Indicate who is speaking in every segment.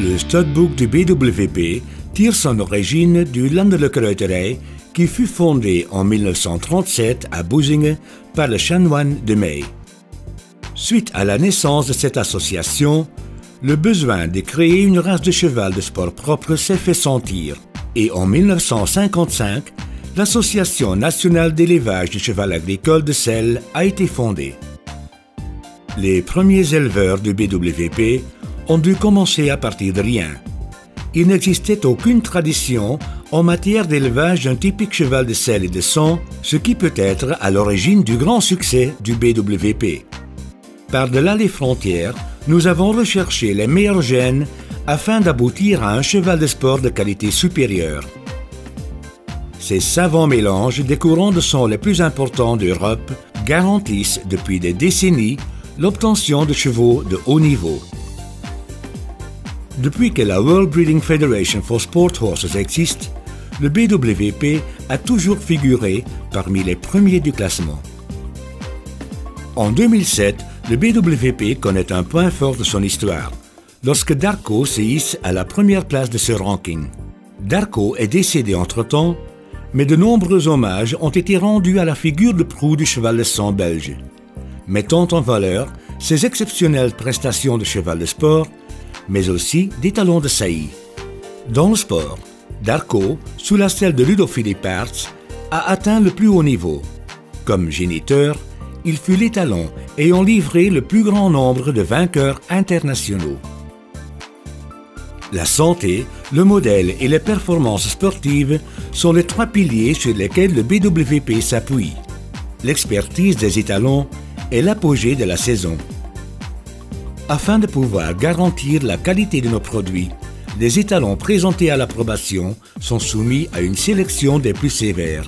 Speaker 1: Le studbook du BWP tire son origine du Landelijke Ruiterij qui fut fondé en 1937 à Boezingen par le chanoine de May. Suite à la naissance de cette association, le besoin de créer une race de cheval de sport propre s'est fait sentir et en 1955, l'Association nationale d'élevage du cheval agricole de Celles a été fondée. Les premiers éleveurs du BWP ont dû commencer à partir de rien. Il n'existait aucune tradition en matière d'élevage d'un typique cheval de selle et de sang, ce qui peut être à l'origine du grand succès du BWP. Par-delà les frontières, nous avons recherché les meilleurs gènes afin d'aboutir à un cheval de sport de qualité supérieure. Ces savants mélanges des courants de sang les plus importants d'Europe garantissent depuis des décennies l'obtention de chevaux de haut niveau. Depuis que la World Breeding Federation for Sport Horses existe, le BWP a toujours figuré parmi les premiers du classement. En 2007, le BWP connaît un point fort de son histoire, lorsque Darco se hisse à la première place de ce ranking. Darco est décédé entre-temps, mais de nombreux hommages ont été rendus à la figure de proue du cheval de sang belge, mettant en valeur ses exceptionnelles prestations de cheval de sport, mais aussi des talents de saillie. Dans le sport, Darco, sous la selle de Ludo Philippaerts, a atteint le plus haut niveau. Comme géniteur, il fut l'étalon ayant livré le plus grand nombre de vainqueurs internationaux. La santé, le modèle et les performances sportives sont les trois piliers sur lesquels le BWP s'appuie. L'expertise des étalons est l'apogée de la saison. Afin de pouvoir garantir la qualité de nos produits, les étalons présentés à l'approbation sont soumis à une sélection des plus sévères.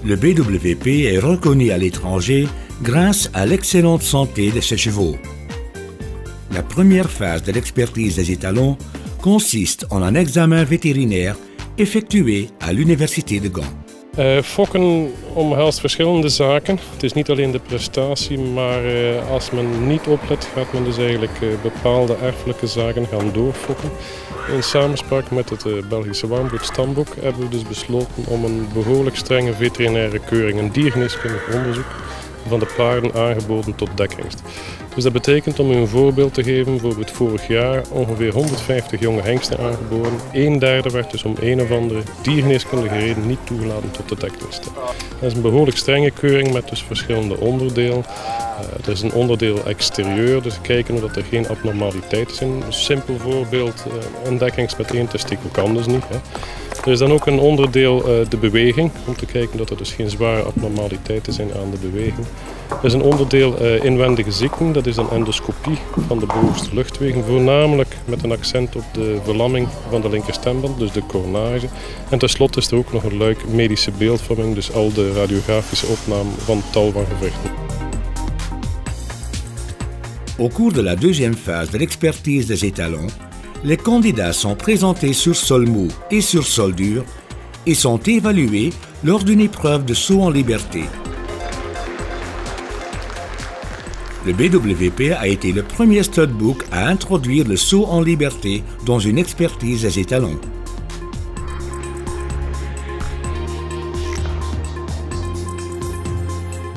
Speaker 1: Le BWP est reconnu à l'étranger grâce à l'excellente santé de ses chevaux. La première phase de l'expertise des étalons consiste en un examen vétérinaire effectué à l'Université de Gand.
Speaker 2: Fokken omhelst verschillende zaken. Het is niet alleen de prestatie, maar als men niet oplet gaat men dus eigenlijk bepaalde erfelijke zaken gaan doorfokken. In samenspraak met het Belgische Warmbloedstamboek hebben we dus besloten om een behoorlijk strenge veterinaire keuring, een diergeneeskundig onderzoek van de paarden aangeboden tot dekking. Dus dat betekent, om u een voorbeeld te geven, bijvoorbeeld vorig jaar ongeveer 150 jonge hengsten aangeboren. 1/3 werd dus om een of andere diergeneeskundige reden niet toegelaten tot de dekking. Dat is een behoorlijk strenge keuring met dus verschillende onderdelen. Er is een onderdeel exterieur, dus kijken of er geen abnormaliteiten zijn. Een simpel voorbeeld, een dekking met 1 testikel kan dus niet. Er is dan ook een onderdeel de beweging, om te kijken dat er dus geen zware abnormaliteiten zijn aan de beweging. Er is een onderdeel inwendige ziekten, dat is een endoscopie van de bovenste luchtwegen, voornamelijk met een accent op de verlamming van de linkerstemband, dus de coronage. En tenslotte is er ook nog een luik medische beeldvorming, dus al de radiografische opname van tal van gewrichten.
Speaker 1: Au cours de la deuxième phase de l'expertise des étalons, les candidats sont présentés sur sol mou et sur sol dur et sont évalués lors d'une épreuve de saut en liberté. Le BWP a été le premier studbook à introduire le saut en liberté dans une expertise des étalons.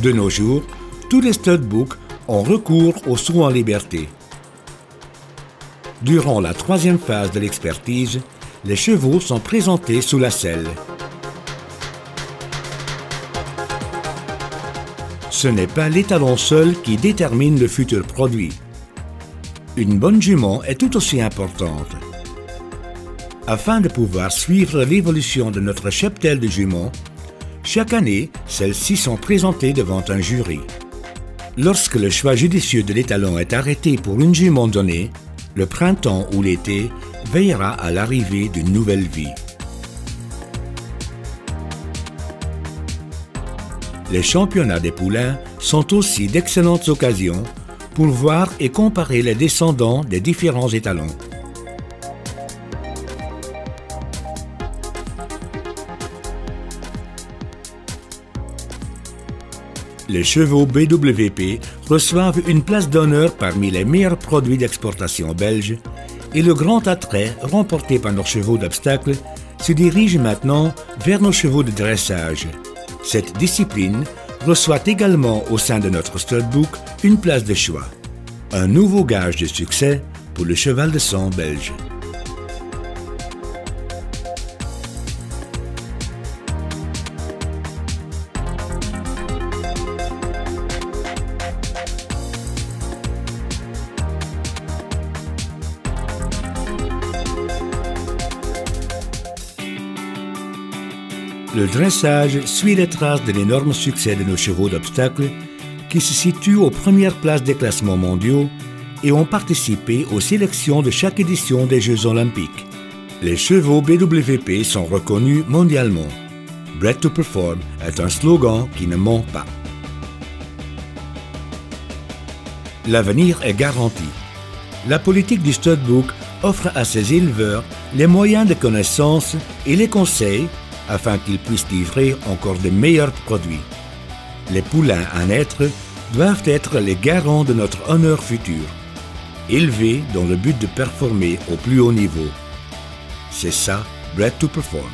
Speaker 1: De nos jours, tous les studbooks ont recours au saut en liberté. Durant la troisième phase de l'expertise, les chevaux sont présentés sous la selle. Ce n'est pas l'étalon seul qui détermine le futur produit. Une bonne jument est tout aussi importante. Afin de pouvoir suivre l'évolution de notre cheptel de juments, chaque année, celles-ci sont présentées devant un jury. Lorsque le choix judicieux de l'étalon est arrêté pour une jument donnée, le printemps ou l'été veillera à l'arrivée d'une nouvelle vie. Les championnats des poulains sont aussi d'excellentes occasions pour voir et comparer les descendants des différents étalons. Les chevaux BWP reçoivent une place d'honneur parmi les meilleurs produits d'exportation belges et le grand attrait remporté par nos chevaux d'obstacle se dirige maintenant vers nos chevaux de dressage. Cette discipline reçoit également au sein de notre studbook une place de choix. Un nouveau gage de succès pour le cheval de sang belge. Le dressage suit les traces de l'énorme succès de nos chevaux d'obstacle qui se situent aux premières places des classements mondiaux et ont participé aux sélections de chaque édition des Jeux olympiques. Les chevaux BWP sont reconnus mondialement. Bred to Perform est un slogan qui ne ment pas. L'avenir est garanti. La politique du studbook offre à ses éleveurs les moyens de connaissance et les conseils afin qu'ils puissent livrer encore de meilleurs produits. Les poulains à naître doivent être les garants de notre honneur futur, élevés dans le but de performer au plus haut niveau. C'est ça, Bred to Perform.